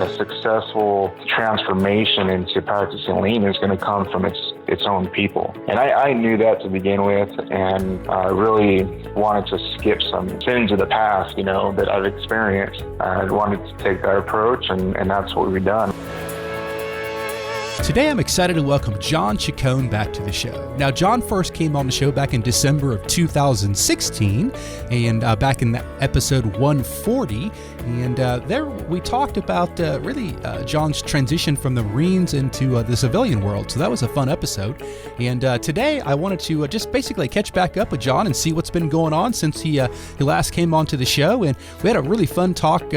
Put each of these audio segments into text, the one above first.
a successful transformation into practicing lean is going to come from its own people. And I knew that to begin with, and I really wanted to skip some sins of the past, that I've experienced. I wanted to take that approach, and that's what we've done. Today, I'm excited to welcome John Chacon back to the show. Now, John first came on the show back in December of 2016, and back in episode 140, and there we talked about John's transition from the Marines into the civilian world. So that was a fun episode. And today, I wanted to just basically catch back up with John and see what's been going on since he last came onto the show. And we had a really fun talk,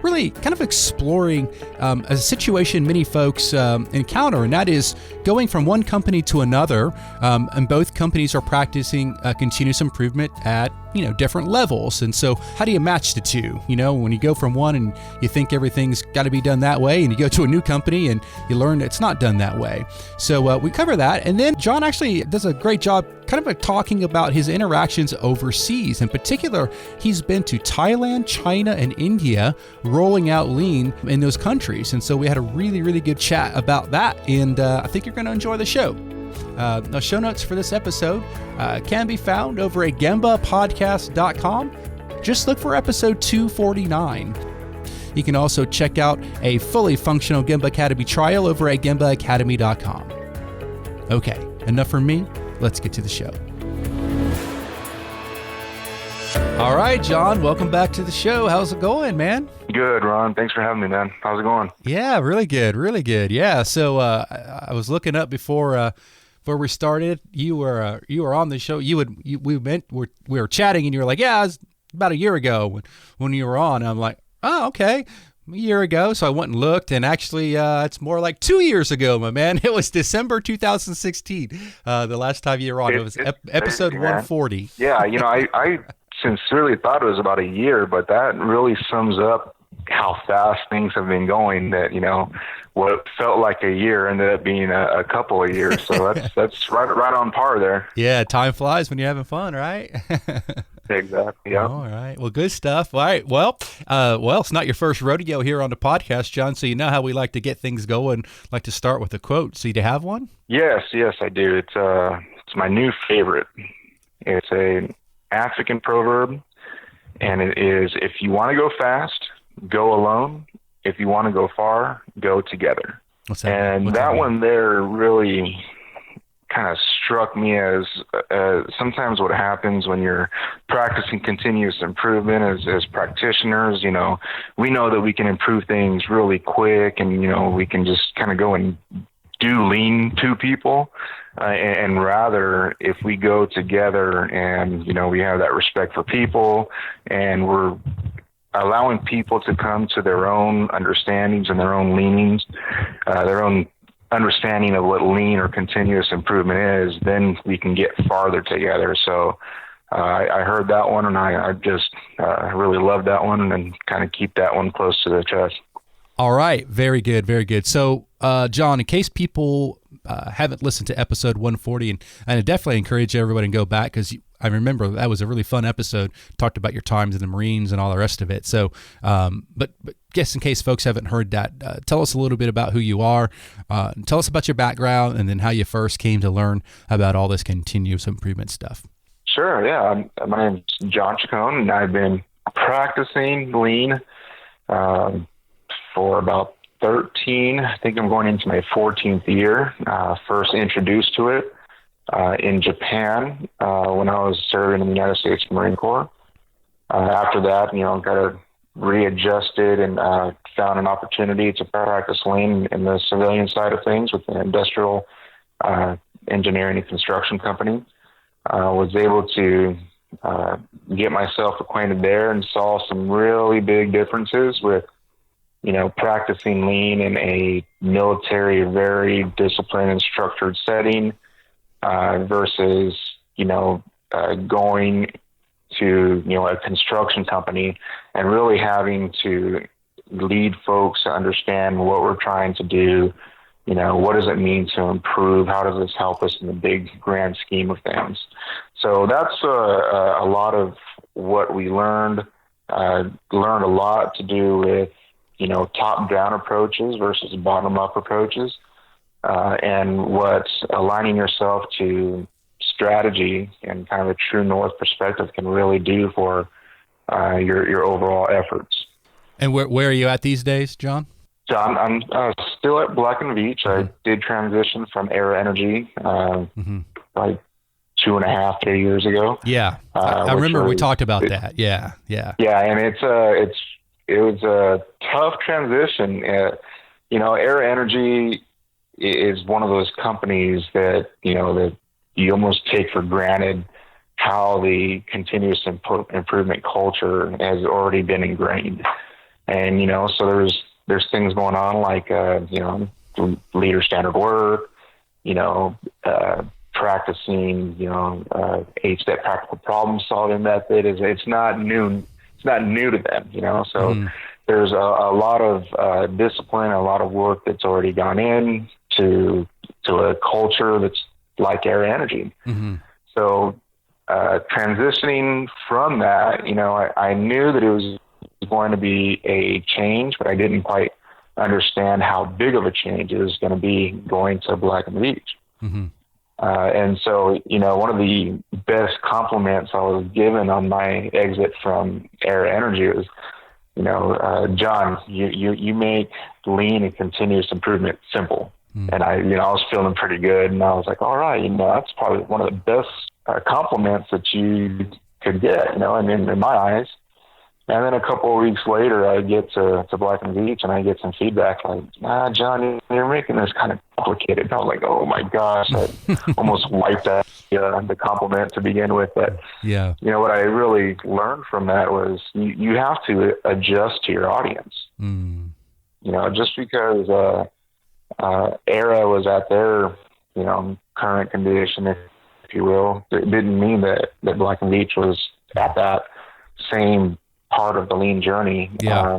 really kind of exploring a situation many folks encounter, and that is going from one company to another, and both companies are practicing continuous improvement at different levels. And so how do you match the two? When you go from one and you think everything's got to be done that way, and you go to a new company and you learn it's not done that way. So we cover that. And then John actually does a great job kind of talking about his interactions overseas. In particular, he's been to Thailand, China, and India, rolling out lean in those countries. And so we had a really, really good chat about that. And I think you're going to enjoy the show. The show notes for this episode can be found over at gembapodcast.com. Just look for episode 249. You can also check out a fully functional Gemba Academy trial over at gembaacademy.com. Okay, enough from me. Let's get to the show. All right, John, welcome back to the show. How's it going, man? Good, Ron. Thanks for having me, man. How's it going? Yeah, really good, really good. Yeah, so I was looking up before we started. You were on the show. We were chatting, and you were like, "Yeah, it was about a year ago when you were on." And I'm like, "Oh, okay, a year ago." So I went and looked, and actually, it's more like 2 years ago, my man. It was December 2016. The last time you were on, it was episode 140. Yeah, I sincerely thought it was about a year, but that really sums up how fast things have been going. That what felt like a year ended up being a couple of years. So that's right on par there. Yeah, time flies when you're having fun, right? Exactly. Yeah. All right. Well, good stuff. All right. Well, it's not your first rodeo here on the podcast, John. So you know how we like to get things going. Like to start with a quote. So do you have one? Yes, I do. It's my new favorite. It's an African proverb, and it is: if you want to go fast, go alone. If you want to go far, go together. What's that one there really kind of struck me as sometimes what happens when you're practicing continuous improvement as practitioners. We know that we can improve things really quick, and we can just kind of go and do lean to people. And rather, if we go together and, we have that respect for people, and we're allowing people to come to their own understandings and their own leanings, their own understanding of what lean or continuous improvement is, then we can get farther together. So I heard that one, and I just really love that one, and kind of keep that one close to the chest. All right. Very good. Very good. So, John, in case people haven't listened to episode 140, and I definitely encourage everybody to go back, because I remember that was a really fun episode. Talked about your times in the Marines and all the rest of it. So, but just in case folks haven't heard that, tell us a little bit about who you are. Tell us about your background, and then how you first came to learn about all this continuous improvement stuff. Sure. Yeah. My name's John Chacon, and I've been practicing lean for about 13. I think I'm going into my 14th year. First introduced to it in Japan when I was serving in the United States Marine Corps. After that, got readjusted and found an opportunity to practice lean in the civilian side of things with an industrial engineering and construction company. Was able to get myself acquainted there, and saw some really big differences with practicing lean in a military, very disciplined and structured setting versus, going to, a construction company and really having to lead folks to understand what we're trying to do. What does it mean to improve? How does this help us in the big grand scheme of things? So that's a lot of what we learned. Learned a lot to do with, top-down approaches versus bottom-up approaches, and what aligning yourself to strategy and kind of a true north perspective can really do for your overall efforts. And where are you at these days, John? So I'm still at Black & Veatch. I did transition from Era Energy like 2.5-3 years ago. Yeah, I remember we talked about that. Yeah. Yeah, and it was a tough transition. Era Energy is one of those companies that that you almost take for granted how the continuous improvement culture has already been ingrained. And, so there's things going on like, leader standard work, practicing, 8-step practical problem solving method it's not new to them, so there's a lot of discipline, a lot of work that's already gone in to a culture that's like Era Energy. So, transitioning from that, I knew that it was going to be a change, but I didn't quite understand how big of a change it was going to be going to Black & Veatch. And so, one of the best compliments I was given on my exit from Era Energy was, John, you make lean and continuous improvement simple. And I was feeling pretty good, and I was like, all right, that's probably one of the best compliments that you could get, and in my eyes. And then a couple of weeks later, I get to Black & Veatch, and I get some feedback like, John, you're making this kind of complicated. And I was like, oh my gosh, I almost wiped out the compliment to begin with. But yeah, what I really learned from that was you have to adjust to your audience. Just because Era was at their current condition, if you will, it didn't mean that Black & Veatch was at that same part of the lean journey,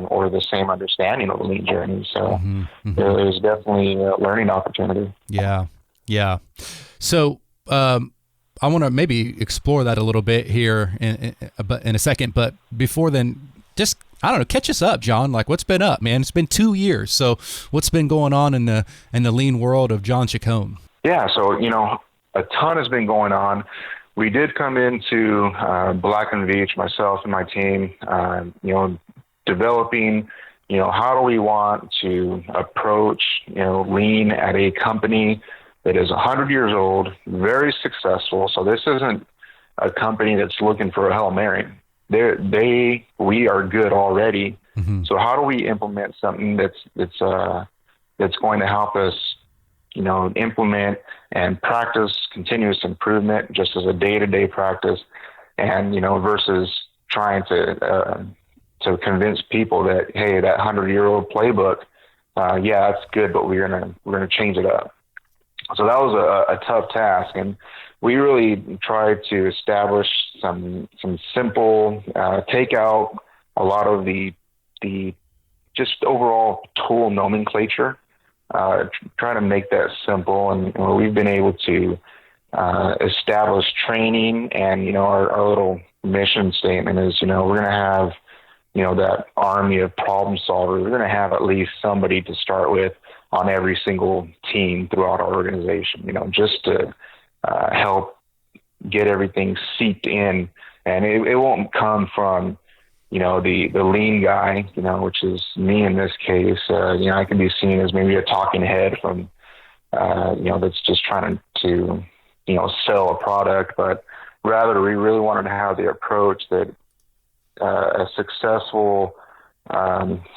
or the same understanding of the lean journey. So it was definitely a learning opportunity. Yeah. So I want to maybe explore that a little bit here in a second. But before then, just, I don't know, catch us up, John. Like, what's been up, man? It's been 2 years. So what's been going on in the lean world of John Chacon? Yeah. So, a ton has been going on. We did come into Black & Veatch, myself and my team, developing, how do we want to approach, lean at a company that is 100 years old, very successful. So this isn't a company that's looking for a Hail Mary. We are good already. So how do we implement something that's going to help us, implement and practice continuous improvement just as a day-to-day practice, and versus trying to convince people that, hey, that 100-year-old playbook, that's good, but we're gonna change it up. So that was a tough task, and we really tried to establish some simple, take out a lot of the just overall tool nomenclature. Try to make that simple, and we've been able to establish training, and our little mission statement is we're going to have that army of problem solvers. We're going to have at least somebody to start with on every single team throughout our organization, just to help get everything seeped in, and it won't come from the lean guy, which is me in this case. I can be seen as maybe a talking head from, that's just trying to sell a product, but rather we really wanted to have the approach that a successful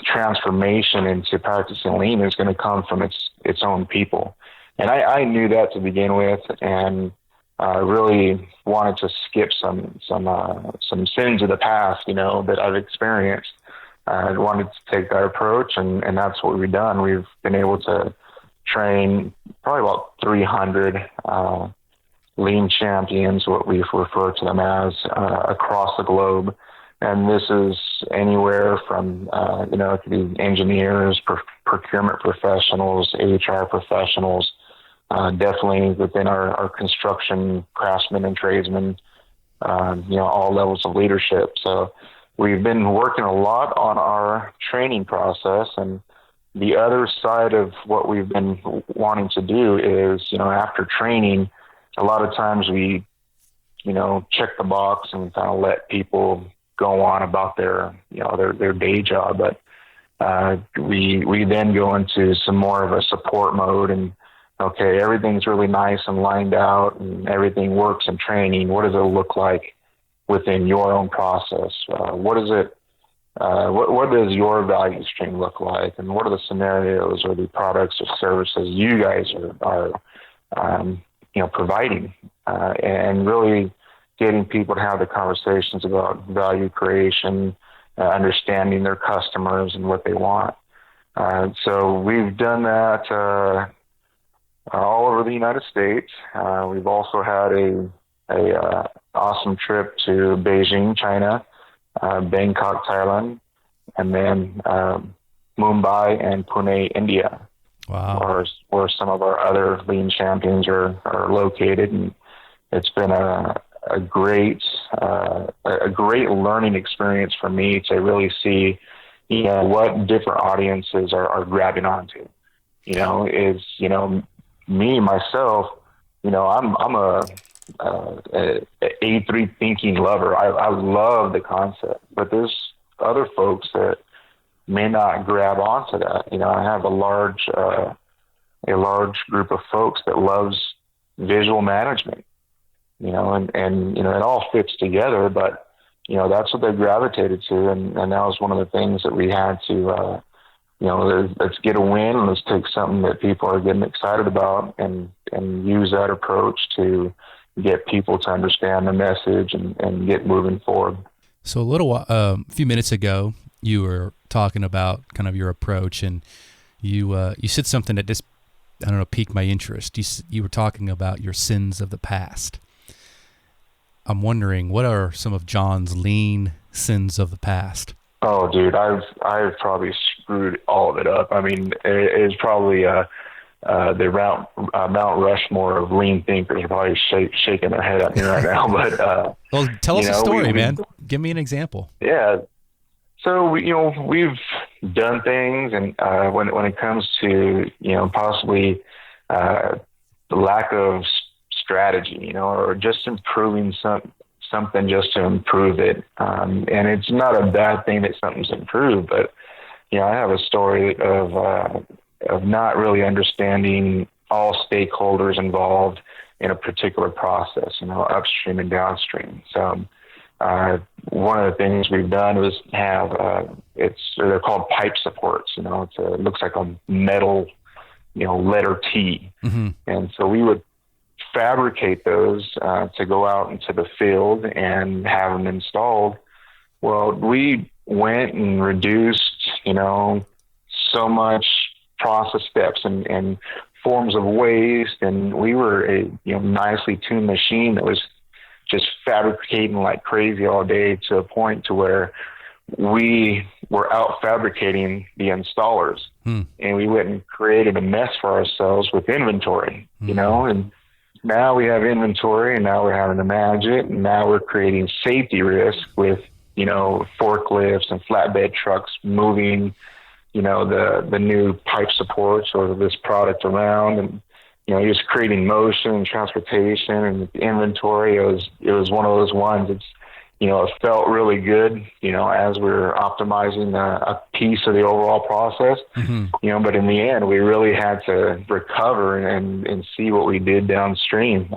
transformation into practicing lean is going to come from its own people. And I knew that to begin with, and really wanted to skip some sins of the past, that I've experienced. I wanted to take that approach, and that's what we've done. We've been able to train probably about 300 lean champions, what we refer to them as, across the globe. And this is anywhere from, it could be engineers, procurement professionals, HR professionals, definitely within our construction craftsmen and tradesmen, all levels of leadership. So we've been working a lot on our training process, and the other side of what we've been wanting to do is, after training, a lot of times we, check the box and kind of let people go on about their day job. But we then go into some more of a support mode, and okay, everything's really nice and lined out and everything works in training. What does it look like within your own process? What does your value stream look like? And what are the scenarios or the products or services you guys are providing? And really getting people to have the conversations about value creation, understanding their customers and what they want. So we've done that all over the United States. We've also had a awesome trip to Beijing, China, Bangkok, Thailand, and then Mumbai and Pune, India. Wow. Where some of our other lean champions are located, and it's been a great learning experience for me to really see, what different audiences are grabbing onto. Me myself, I'm a A3 thinking lover. I love the concept, but there's other folks that may not grab onto that. I have a large group of folks that loves visual management, and it all fits together, but that's what they gravitated to. And that was one of the things that we had to, let's get a win. Let's take something that people are getting excited about and use that approach to get people to understand the message and get moving forward. So a few minutes ago, you were talking about kind of your approach, and you said something that just, piqued my interest. You were talking about your sins of the past. I'm wondering, what are some of John's lean sins of the past? Oh, dude, I've probably screwed all of it up. I mean, it's probably the Mount Rushmore of lean thinkers are probably shaking their head at me right now. But well, tell us a story, man. Give me an example. Yeah. So we've done things, and when it comes to possibly the lack of strategy, or just improving something just to improve it, and it's not a bad thing that something's improved, but I have a story of not really understanding all stakeholders involved in a particular process, upstream and downstream. So one of the things we've done was have they're called pipe supports. It looks like a metal, letter T, mm-hmm. and so we would fabricate those to go out into the field and have them installed. Well, we went and reduced, so much process steps and forms of waste, and we were a nicely tuned machine that was just fabricating like crazy all day, to a point to where we were out fabricating the installers, and we went and created a mess for ourselves with inventory, and now we have inventory, and now we're having to manage it, and now we're creating safety risk with, forklifts and flatbed trucks moving, the new pipe supports or this product around, and just creating motion and transportation and inventory. It was one of those ones. It felt really good, as we were optimizing a piece of the overall process, mm-hmm. But in the end, we really had to recover and see what we did downstream.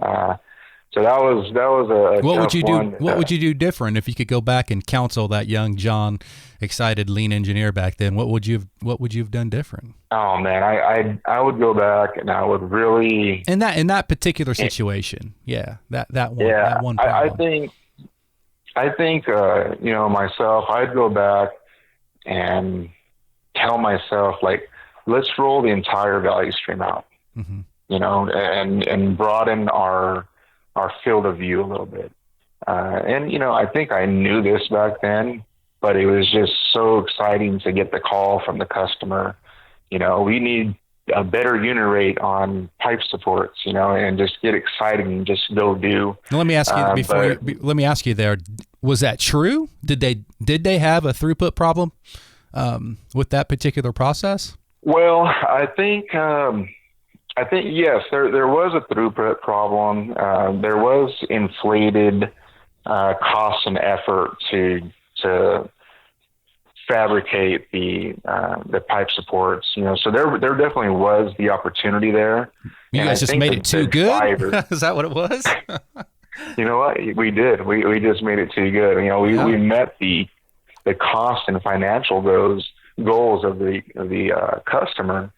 So that was a what tough would you do? one. What would you do different if you could go back and counsel that young John, excited lean engineer back then? What would you have done different? Oh man, I would go back and I would really in that particular situation. Yeah, that one. Yeah, that one problem. I think myself, I'd go back and tell myself, like, let's roll the entire value stream out, mm-hmm. And broaden our field of view a little bit. And I think I knew this back then, but it was just so exciting to get the call from the customer. We need a better unit rate on pipe supports, and just get excited and just go do. Now, let me ask you let me ask you there. Was that true? Did they have a throughput problem with that particular process? Well, I think yes, there was a throughput problem. There was inflated cost and effort to fabricate the pipe supports. So there definitely was the opportunity there. You guys just made it too good? Is that what it was? You know what? We did. We just made it too good. We met the cost and financial goals of the customer,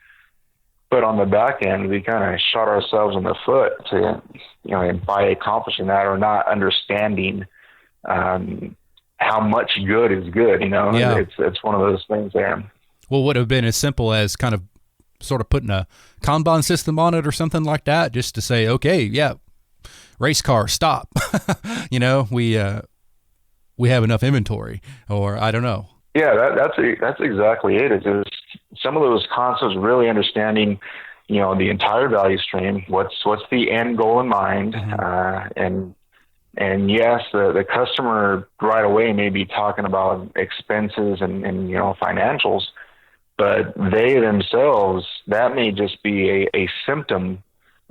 but on the back end, we kind of shot ourselves in the foot by accomplishing that or not understanding how much good is good. It's one of those things there. Well, would have been as simple as kind of sort of putting a Kanban system on it or something like that, just to say, okay, yeah, race car, stop. We have enough inventory, or I don't know. Yeah, that's exactly it. It's just some of those concepts, really understanding, the entire value stream. What's the end goal in mind, and yes, the customer right away may be talking about expenses and financials, but they themselves, that may just be a symptom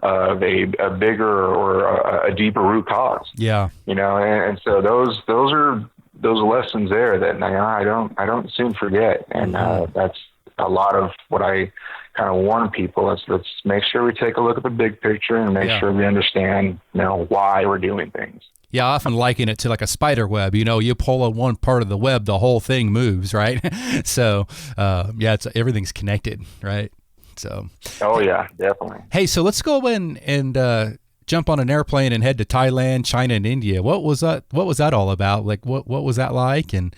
of a bigger or a deeper root cause. Yeah. And so those are those lessons there that I don't soon forget. And that's a lot of what I kind of warn people is, let's make sure we take a look at the big picture and make sure we understand, why we're doing things. Yeah, I often liken it to like a spider web. You pull on one part of the web, the whole thing moves, right? So, everything's connected, right? So. Oh yeah, definitely. Hey, so let's go in and jump on an airplane and head to Thailand, China, and India. What was that all about? Like, what was that like, and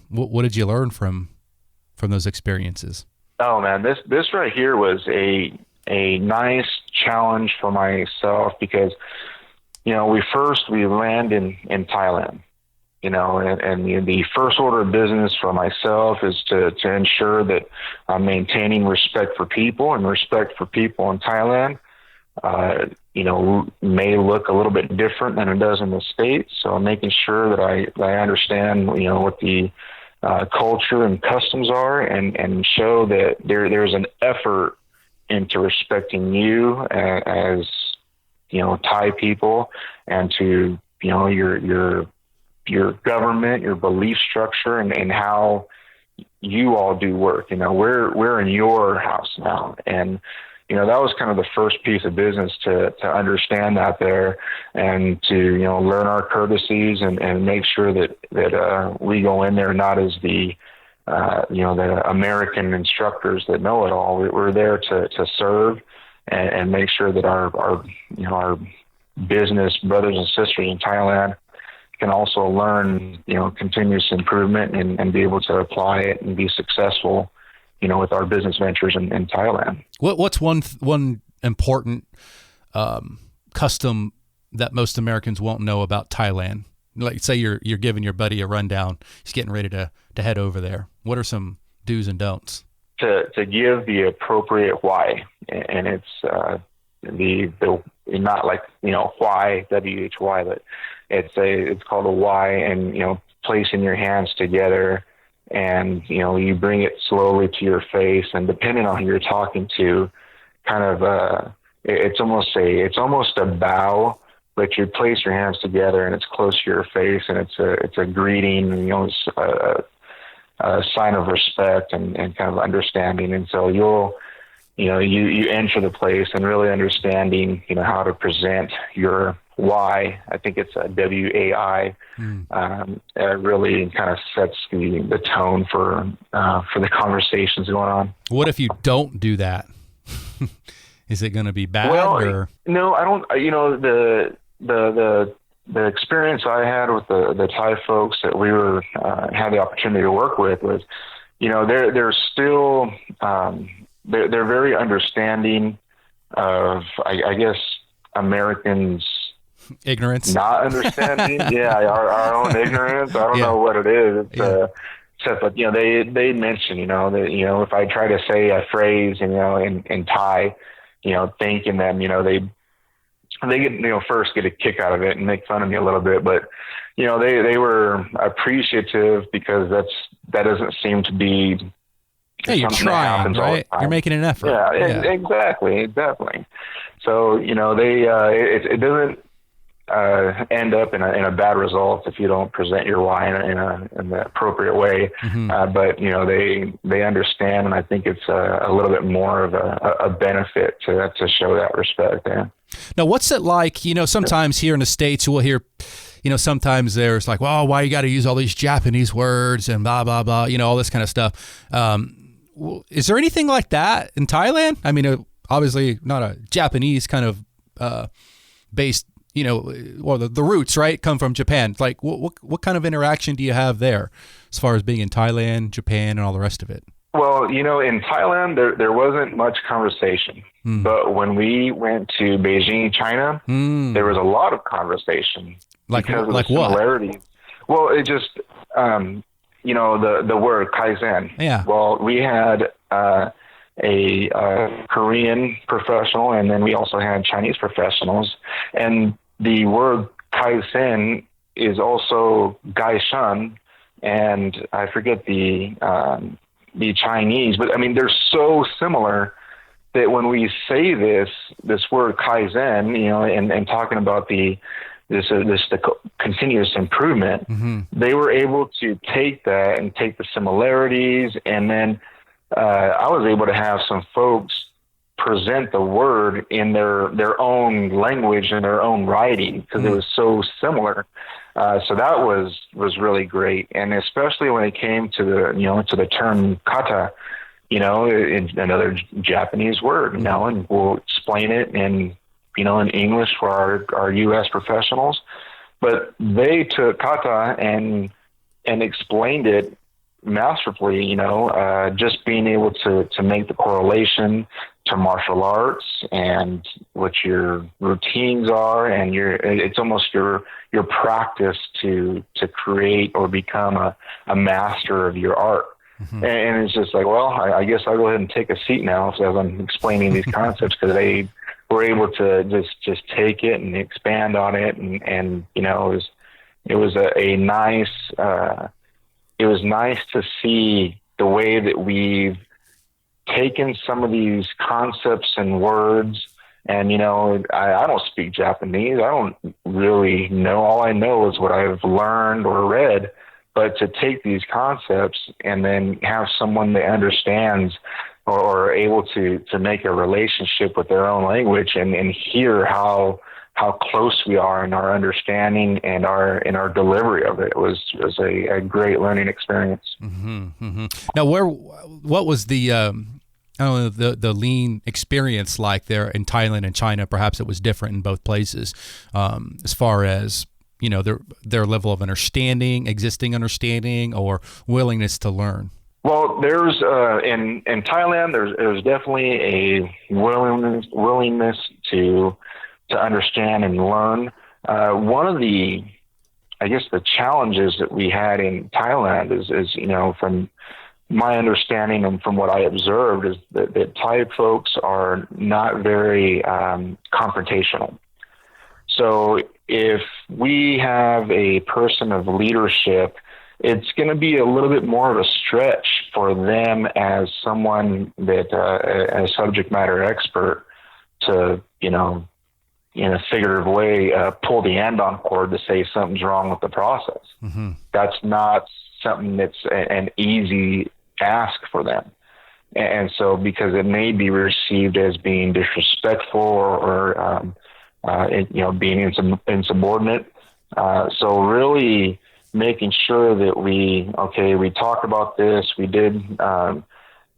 what did you learn from those experiences? Oh man, this right here was a nice challenge for myself because, we land in Thailand, and the first order of business for myself is to ensure that I'm maintaining respect for people, and respect for people in Thailand, may look a little bit different than it does in the States. So I'm making sure that I understand, what the culture and customs are, and show that there's an effort into respecting you as Thai people, and to your government, your belief structure, and how you all do work. We're in your house now, and that was kind of the first piece of business to understand that there, and to learn our courtesies and make sure that we go in there not as the American instructors that know it all. We're there to serve and make sure that our business brothers and sisters in Thailand can also learn continuous improvement and be able to apply it and be successful with our business ventures in Thailand. What's one important custom that most Americans won't know about Thailand? Like, say you're giving your buddy a rundown, he's getting ready to head over there. What are some do's and don'ts? To give the appropriate why, and it's the not like why WHY, but it's called a why, and placing your hands together, and you bring it slowly to your face, and depending on who you're talking to, kind of it's almost a bow, but you place your hands together and it's close to your face, and it's a greeting, it's a sign of respect and kind of understanding. And so you enter the place and really understanding how to present your why. I think it's a WAI. It really kind of sets the tone for the conversations going on. What if you don't do that? Is it going to be bad? Or? No, I don't. The experience I had with the Thai folks that we had the opportunity to work with was, they're still they're very understanding of, I guess, Americans' ignorance, not understanding. Yeah, our own ignorance. I don't know what it is. It's stuff, but they mention that if I try to say a phrase in Thai, thanking them, they get first get a kick out of it and make fun of me a little bit, but they were appreciative because that doesn't seem to be. Hey, you're trying, right? You're making an effort. Yeah. Exactly. So it doesn't end up in a bad result if you don't present your why in the appropriate way. Mm-hmm. But they understand, and I think it's a little bit more of a benefit to show that respect. Yeah. Now, what's it like? Sometimes here in the States, we'll hear, sometimes there's like, well, why you got to use all these Japanese words and blah blah blah, all this kind of stuff. Is there anything like that in Thailand? I mean, obviously not a Japanese kind of based. Well, the roots, right, come from Japan. It's like, what kind of interaction do you have there as far as being in Thailand, Japan, and all the rest of it? Well, in Thailand, there wasn't much conversation. But when we went to Beijing, China, there was a lot of conversation. Because of the similarities. What? Well, it just, the word kaizen. Yeah. Well, we had a Korean professional, and then we also had Chinese professionals. And the word kaizen is also gaishan, and I forget the Chinese, but I mean, they're so similar that when we say this word kaizen, and talking about the continuous improvement, they were able to take that and take the similarities, and then I was able to have some folks present the word in their own language and their own writing because it was so similar. So that was really great, and especially when it came to the term kata, another Japanese word, and we'll explain it in English for our U.S. professionals, but they took kata and explained it masterfully, just being able to make the correlation to martial arts and what your routines are, and it's almost your practice to create or become a master of your art. And it's just like, well, I guess I'll go ahead and take a seat now as I'm explaining these concepts, because they were able to just take it and expand on it, and it was a nice it was nice to see the way that we've taken some of these concepts and words, and I don't speak Japanese. I don't really know. All I know is what I've learned or read. But to take these concepts and then have someone that understands or able to make a relationship with their own language and hear how close we are in our understanding and in our delivery of it was a great learning experience. Now, what was the the lean experience like there in Thailand and China? Perhaps it was different in both places, as far as their level of existing understanding or willingness to learn. Well, there's in Thailand, there's definitely a willingness to understand and learn. One of the challenges that we had in Thailand is from my understanding and from what I observed is that Thai folks are not very confrontational. So if we have a person of leadership, it's going to be a little bit more of a stretch for them as someone that a subject matter expert to, in a figurative way, pull the andon cord to say something's wrong with the process. That's not something that's an easy ask for them. And so because it may be received as being disrespectful or being insubordinate. So really making sure that we talk about this. We did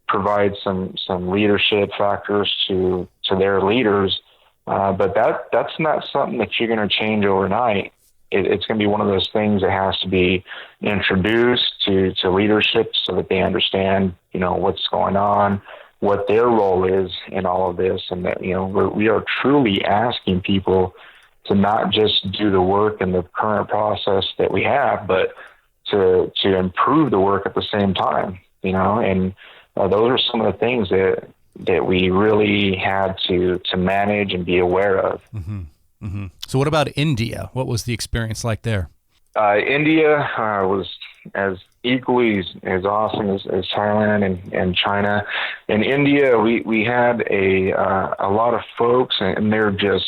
provide some leadership factors to their leaders, but that's not something that you're going to change overnight. It's going to be one of those things that has to be introduced to leadership so that they understand, what's going on, what their role is in all of this, and that we are truly asking people to not just do the work in the current process that we have, but to improve the work at the same time, and those are some of the things that we really had to manage and be aware of. Mm-hmm. Mm-hmm. So what about India? What was the experience like there? India was as equally as awesome as Thailand and China. In India, we had a lot of folks, and they're just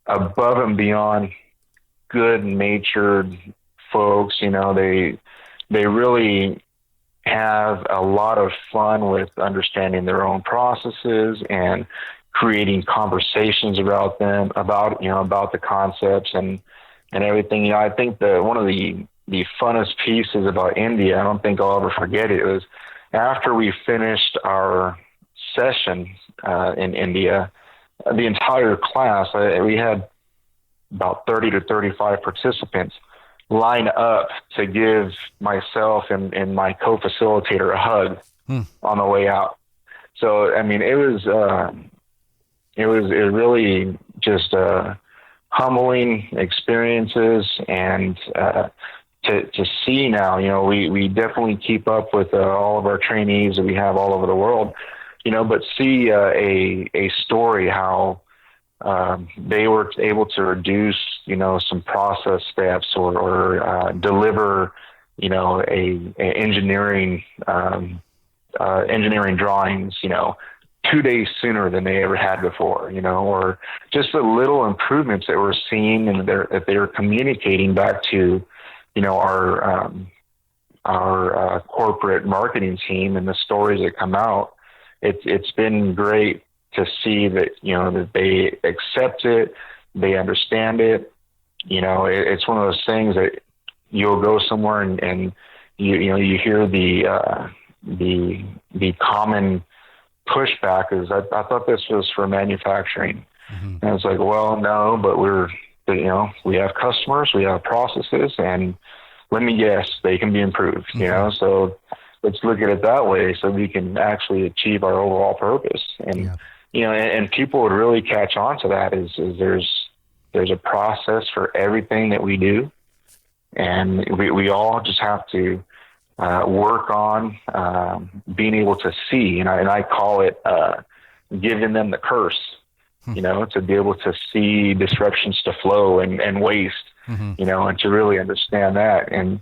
above and beyond good-natured folks. They really have a lot of fun with understanding their own processes and creating conversations about the concepts and everything. I think that one of the funnest pieces about India, I don't think I'll ever forget it, was after we finished our session in India, the entire class, we had about 30 to 35 participants line up to give myself and my co-facilitator a hug on the way out. So, I mean, it was really just humbling experiences, and to see now, we definitely keep up with all of our trainees that we have all over the world, but see a story how they were able to reduce, some process steps or deliver, a engineering drawings, 2 days sooner than they ever had before, or just the little improvements that we're seeing and that they're communicating back to, our corporate marketing team and the stories that come out. It's been great to see that, that they accept it, they understand it. It's one of those things that you'll go somewhere and you hear the common pushback is, I thought this was for manufacturing. Mm-hmm. And it's like, well, no, but we have customers, we have processes, and let me guess, they can be improved, mm-hmm. So let's look at it that way so we can actually achieve our overall purpose. And, and people would really catch on to that is there's a process for everything that we do. And we all just have to work on being able to see, and I call it giving them the curse, to be able to see disruptions to flow and waste, mm-hmm. And to really understand that. And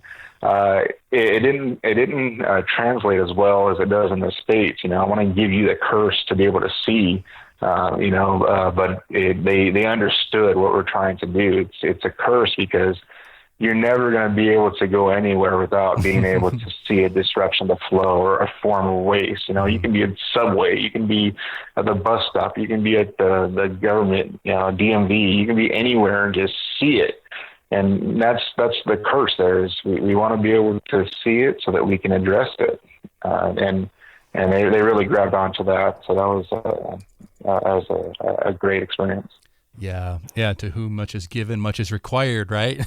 it didn't translate as well as it does in the States. I want to give you the curse to be able to see, but they understood what we're trying to do. It's a curse because you're never going to be able to go anywhere without being able to see a disruption to flow or a form of waste. You can be at Subway, you can be at the bus stop, you can be at the government, DMV, you can be anywhere and just see it. And that's the curse there is we want to be able to see it so that we can address it. And they really grabbed onto that. So that was a great experience. Yeah. To whom much is given, much is required, right?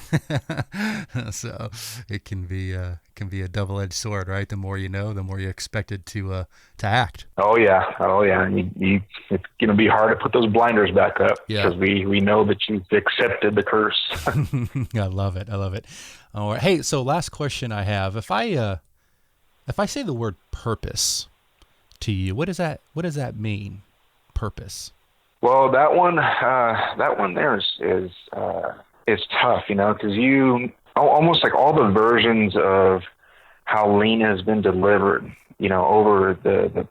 So it can be a double-edged sword, right? The more you know, the more you're expected to act. Oh yeah. It's going to be hard to put those blinders back up because we know that you've accepted the curse. I love it. All right. Hey, so last question I have: if I say the word purpose to you, what does that mean? Purpose. Well, that one there is tough, because you almost like all the versions of how lean has been delivered, over the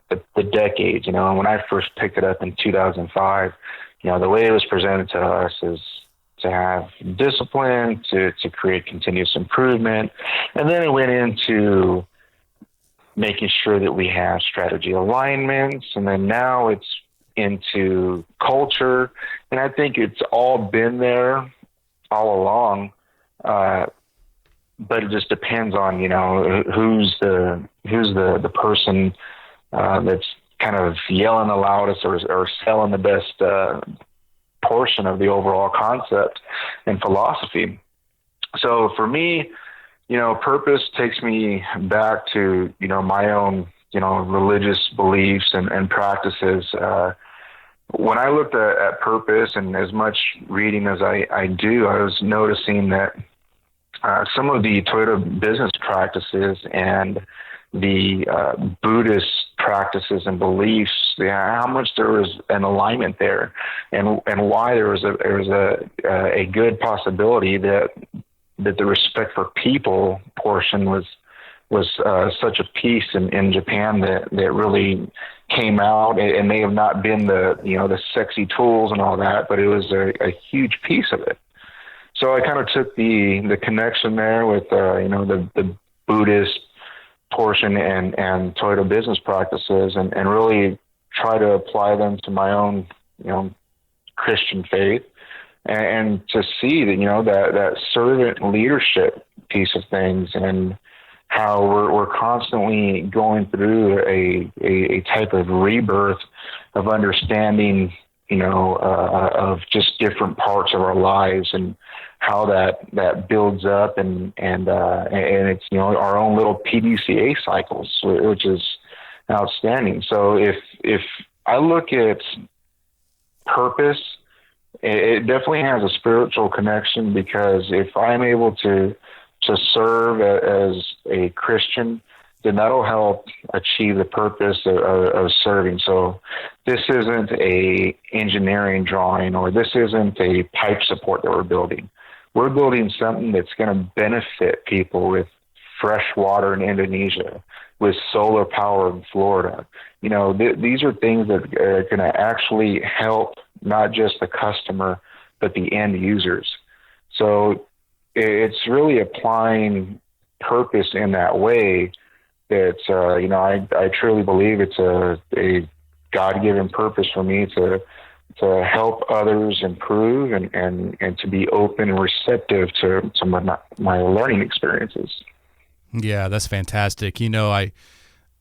decades, and when I first picked it up in 2005, the way it was presented to us is to have discipline, to create continuous improvement, and then it went into making sure that we have strategy alignments, and then now it's into culture. And I think it's all been there all along. But it just depends on, who's the person that's kind of yelling the loudest or selling the best portion of the overall concept and philosophy. So for me, purpose takes me back to, my own, religious beliefs and practices. When I looked at purpose, and as much reading as I do, I was noticing that some of the Toyota business practices and the Buddhist practices and beliefs, how much there was an alignment there, and why there was a good possibility that the respect for people portion was such a piece in Japan that really came out. It may have not been the sexy tools and all that, but it was a huge piece of it. So I kind of took the connection there with the Buddhist portion and Toyota business practices, and really try to apply them to my own Christian faith, and to see that servant leadership piece of things, and how we're constantly going through a type of rebirth of understanding, of just different parts of our lives, and how that builds up, and it's our own little PDCA cycles, which is outstanding. So if I look at purpose, it definitely has a spiritual connection, because if I'm able to serve as a Christian, then that'll help achieve the purpose of serving. So this isn't a engineering drawing, or this isn't a pipe support that we're building. We're building something that's going to benefit people with fresh water in Indonesia, with solar power in Florida. These are things that are going to actually help not just the customer, but the end users. So it's really applying purpose in that way that, I truly believe it's a God-given purpose for me to help others improve, and to be open and receptive to my learning experiences. Yeah, that's fantastic. I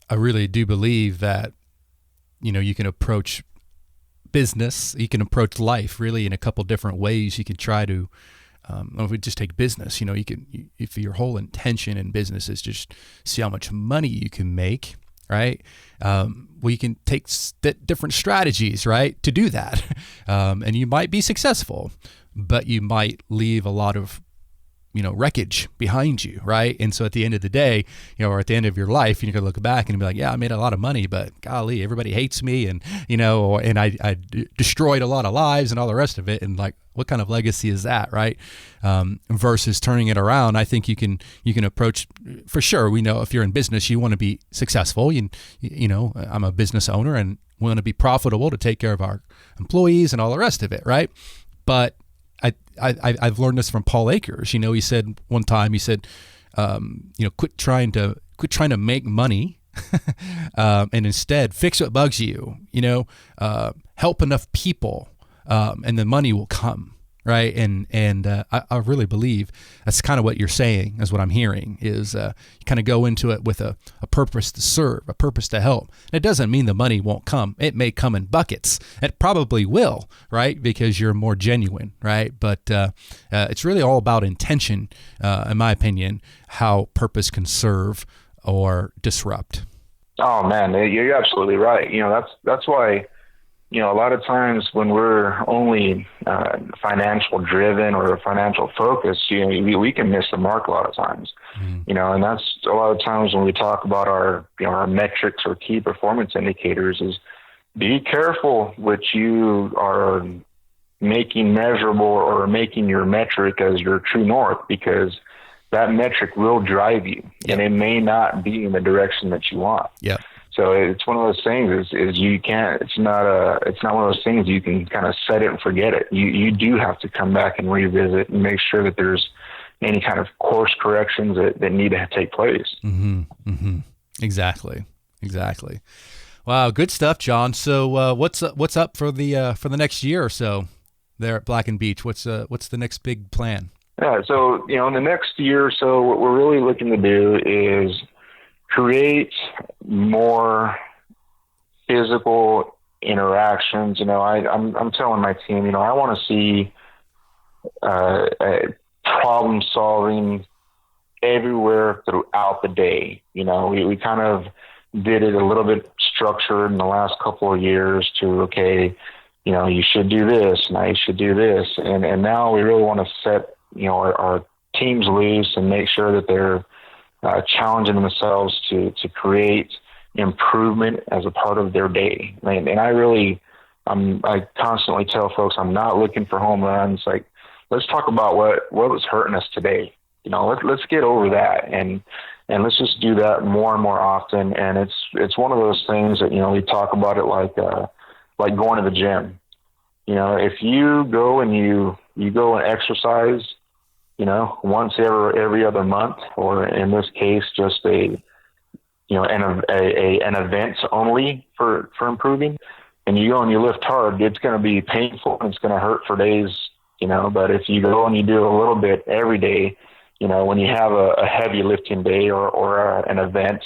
really do believe that, you can approach business, you can approach life really in a couple different ways. You can try to, if we just take business, if your whole intention in business is just see how much money you can make, right? You can take different strategies, right, to do that. And you might be successful, but you might leave a lot of, wreckage behind you, right? And so at the end of the day, or at the end of your life, you're going to look back and be like, yeah, I made a lot of money, but golly, everybody hates me. And, and I destroyed a lot of lives and all the rest of it. And like, what kind of legacy is that, right? Versus turning it around. I think you can approach, for sure. We know if you're in business, you want to be successful. I'm a business owner and we want to be profitable to take care of our employees and all the rest of it, right? But I've learned this from Paul Akers. He said one time, quit trying to make money, and instead fix what bugs you. Help enough people, and the money will come. Right. And I really believe that's kind of what you're saying, is what I'm hearing, is you kind of go into it with a purpose to serve, a purpose to help. And it doesn't mean the money won't come. It may come in buckets. It probably will, right? Because you're more genuine, right? But it's really all about intention, in my opinion, how purpose can serve or disrupt. Oh, man, you're absolutely right. That's why, a lot of times when we're only financial driven or financial focused, we can miss the mark a lot of times. And that's a lot of times when we talk about our metrics or key performance indicators, is be careful what you are making measurable or making your metric as your true north, because that metric will drive you, and it may not be in the direction that you want. Yeah. So it's one of those things is you can't, it's not one of those things you can kind of set it and forget it. You do have to come back and revisit and make sure that there's any kind of course corrections that need to take place. Mm-hmm. Mm-hmm. Exactly. Wow. Good stuff, John. So, what's up for the next year or so there at Black and Beach? What's the next big plan? Yeah. So, in the next year or so, what we're really looking to do is create more physical interactions. I'm telling my team, I want to see problem solving everywhere throughout the day. We kind of did it a little bit structured in the last couple of years to, okay, you should do this, now you should do this. And now we really want to set, our teams loose and make sure that they're challenging themselves to create improvement as a part of their day. And I constantly tell folks, I'm not looking for home runs. Like, let's talk about what was hurting us today. Let's get over that and let's just do that more and more often. And it's one of those things that, we talk about it like going to the gym. If you go and you go and exercise, once every other month, or in this case, just an event only for improving, and you go and you lift hard, it's going to be painful and it's going to hurt for days, but if you go and you do a little bit every day, when you have a heavy lifting day or an event,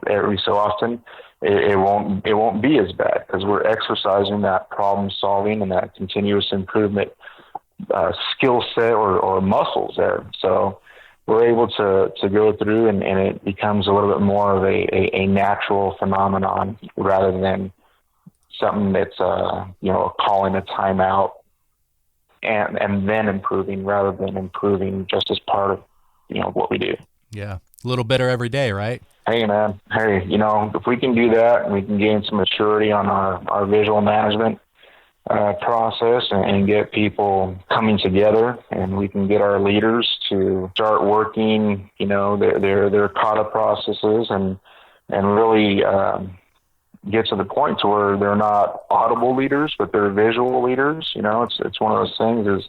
every so often, it won't be as bad, because we're exercising that problem solving and that continuous improvement skill set or muscles there. So we're able to go through and it becomes a little bit more of a natural phenomenon rather than something that's calling a timeout and then improving, rather than improving just as part of what we do. Yeah, a little better every day, right? Hey man, if we can do that and we can gain some maturity on our visual management process and get people coming together, and we can get our leaders to start working, their kata processes and really get to the point to where they're not audible leaders, but they're visual leaders. It's one of those things, is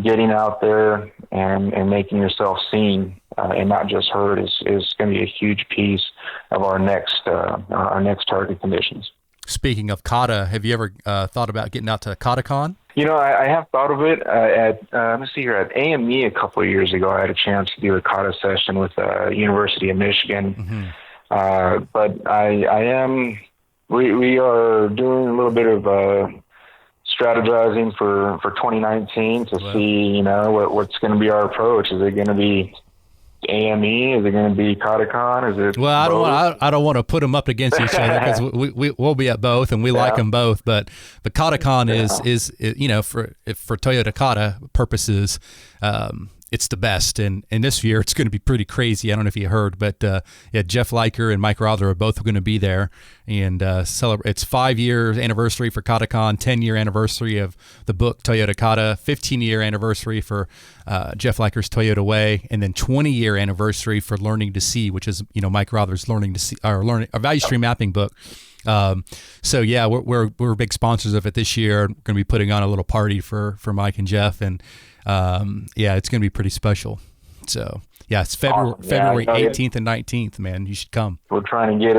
getting out there and making yourself seen and not just heard is going to be a huge piece of our next target conditions. Speaking of kata, have you ever thought about getting out to KataCon? I have thought of it. Let's see here, at AME a couple of years ago, I had a chance to do a kata session with University of Michigan. Mm-hmm. But we are doing a little bit of strategizing for 2019 to see, what's going to be our approach. Is it going to be AME? Is it going to be KataCon? Is it? Well, I don't want to put them up against each other, because we'll be at both and we like them both. But KataCon is for Toyota Kata purposes, it's the best. And this year it's going to be pretty crazy. I don't know if you heard, but Jeff Liker and Mike Rother are both going to be there and celebrate. It's 5-year anniversary for KataCon, 10-year anniversary of the book Toyota Kata, 15-year anniversary for Jeff Liker's Toyota Way, and then 20-year anniversary for Learning to See, which is Mike Rother's Learning to See, or value stream mapping book. So yeah, we're big sponsors of it this year. We're going to be putting on a little party for Mike and Jeff, and it's going to be pretty special. So yeah, it's February 18th and 19th, man. You should come. We're trying to get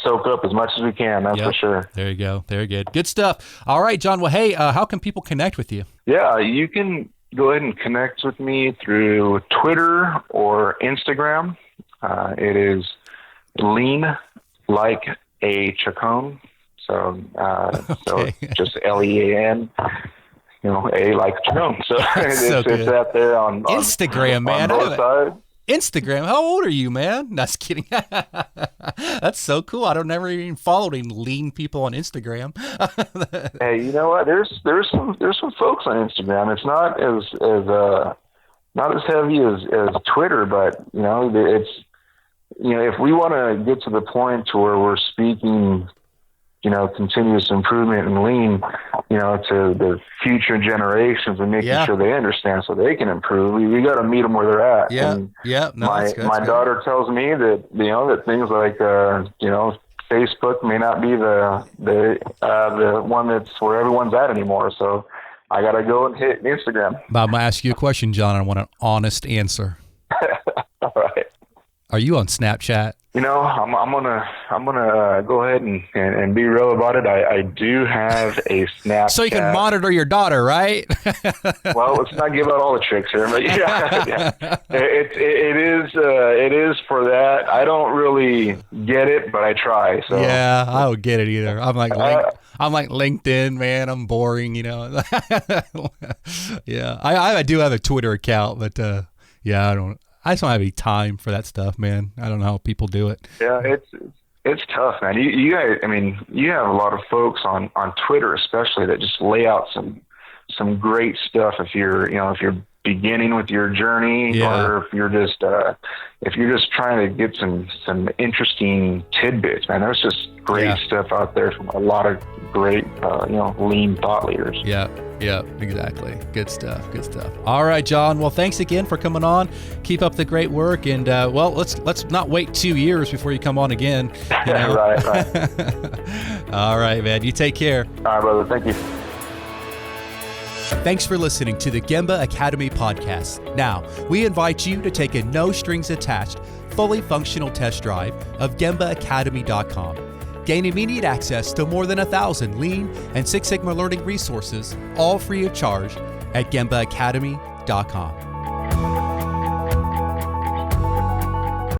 soak up as much as we can. That's for sure. There you go. Very good. Good stuff. All right, John. Well, hey, how can people connect with you? Yeah, you can go ahead and connect with me through Twitter or Instagram. It is Lean Like a Chacon. So just Lean. A like Chacon. So, it's out there on Instagram, man. On both sides. Instagram. How old are you, man? Just kidding. That's so cool. I don't never even followed any lean people on Instagram. Hey, you know what? There's some folks on Instagram. It's not as heavy as Twitter, but it's if we want to get to the point to where we're speaking, continuous improvement and lean, to the future generations and making sure they understand so they can improve. We got to meet them where they're at. Yeah. And yeah. No, my daughter tells me that, that things like, Facebook may not be the one that's where everyone's at anymore. So I got to go and hit Instagram. But I'm going to ask you a question, John. I want an honest answer. All right. Are you on Snapchat? I'm gonna go ahead and be real about it. I do have a Snapchat. So you can monitor your daughter, right? Well, let's not give out all the tricks here, but yeah. It is for that. I don't really get it, but I try. So yeah, I don't get it either. I'm like LinkedIn, man. I'm boring, Yeah, I do have a Twitter account, but I just don't have any time for that stuff, man. I don't know how people do it. Yeah, it's tough, man. You guys, you have a lot of folks on Twitter, especially, that just lay out some great stuff. If you're beginning with your journey, Yeah. or if you're just trying to get some interesting tidbits, man. There's just great Yeah. stuff out there from a lot of great, lean thought leaders. Yeah, exactly. Good stuff. All right, John. Well, thanks again for coming on. Keep up the great work, and let's not wait 2 years before you come on again. You know? Right. All right, man. You take care. All right, brother. Thank you. Thanks for listening to the Gemba Academy podcast. Now, we invite you to take a no strings attached, fully functional test drive of GembaAcademy.com. Gain immediate access to more than 1,000 Lean and Six Sigma learning resources, all free of charge, at GembaAcademy.com.